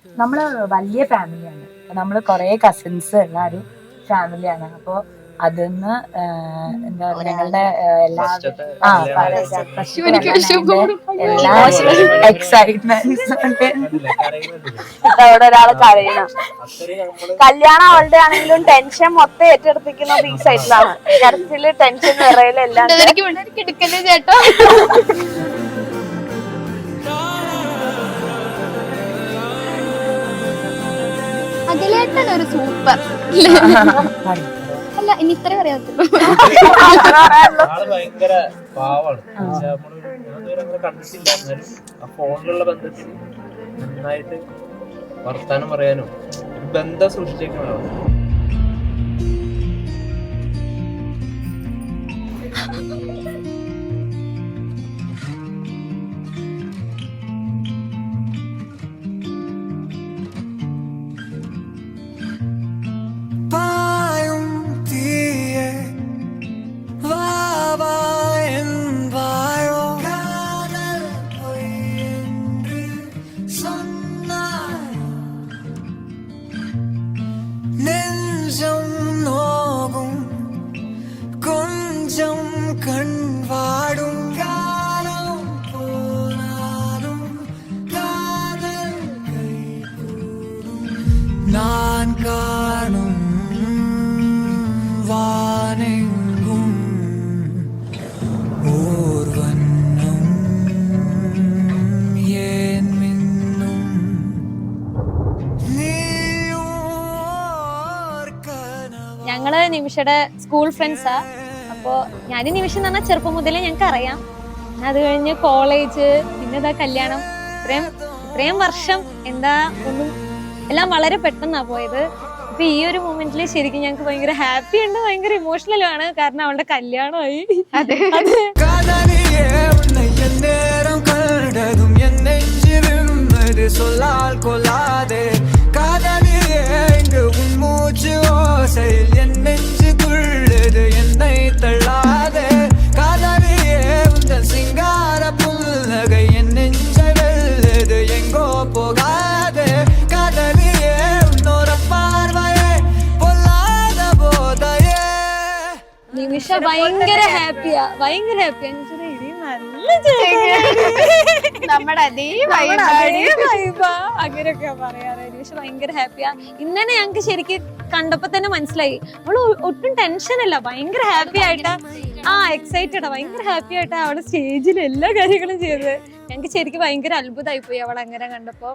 നമ്മള് വലിയ ഫാമിലിയാണ്, നമ്മള് കൊറേ കസിൻസ് ഉള്ള ഒരു ഫാമിലിയാണ്. അപ്പൊ അതിന്ന് എന്താ ഞങ്ങളുടെ എല്ലാ എക്സൈറ്റ്മെന്റ്സ് അവിടെ ഒരാള് കരയണം. കല്യാണം അവളുടെ ആണെങ്കിലും ടെൻഷൻ മൊത്തം ഏറ്റെടുപ്പിക്കുന്നത് ഈ സൈഡിലാണ്. കരച്ചില്, ടെൻഷൻ, വിറയിലെല്ലാം. ചേട്ടോ അഖിലേട്ടൻ ഒരു സൂപ്പർ അല്ല, ഇനി ഇത്രേ പറയാത്തുള്ളൂ. ഭയങ്കര പാവാണ്. കണ്ടിട്ടില്ല, എന്നാലും ആ ഫോണിലുള്ള ബന്ധത്തിൽ നന്നായിട്ട് വർത്താനം പറയാനും ഒരു ബന്ധം സൂക്ഷിച്ചേക്കാണ്. நான் காணும் வானெங்கும் ஓர் வண்ணம் ஏன் மின்னும் ഞങ്ങള് നിമിഷയുടെ സ്കൂൾ ഫ്രണ്ട്സാ. അപ്പൊ ഞാനും നിമിഷം എന്ന് പറഞ്ഞാൽ ചെറുപ്പം മുതലേ ഞങ്ങൾക്ക് അറിയാം. അത് കഴിഞ്ഞ് കോളേജ്, പിന്നെ ഇതാ കല്യാണം. ഇത്രയും വർഷം എന്താ ഒന്നും എല്ലാം വളരെ പെട്ടെന്നാ പോയത്. അപ്പൊ ഈ ഒരു മൊമെന്റിൽ ശരിക്കും ഞങ്ങൾക്ക് ഭയങ്കര ഹാപ്പി ഉണ്ട്, ഭയങ്കര ഇമോഷണലും ആണ്. കാരണം അവളുടെ കല്യാണമായി. சிங்கார புல்லகை என் நெஞ்சை வெல்லுது, எங்கோ போகாதே காதலியே உன்னோட பார்வையே பொல்லாத போதையே. നിമിഷ ഭയങ്കര ഹാപ്പിയാ. അങ്ങനെയൊക്കെ പറയാറ്. നിമിഷ ഭയങ്കര ഹാപ്പിയാ. ഇന്നലെ ഞങ്ങക്ക് ശരിക്കും കണ്ടപ്പോ തന്നെ മനസ്സിലായി അവള് ഒട്ടും ടെൻഷൻ അല്ല, ഭയങ്കര ഹാപ്പി ആയിട്ടാ, എക്സൈറ്റഡാ, ഭയങ്കര ഹാപ്പി ആയിട്ടാ അവള് സ്റ്റേജിൽ എല്ലാ കാര്യങ്ങളും ചെയ്തത്. ഞങ്ങക്ക് ശരിക്കും ഭയങ്കര അത്ഭുതമായി പോയി അവൾ അങ്ങനെ കണ്ടപ്പോ.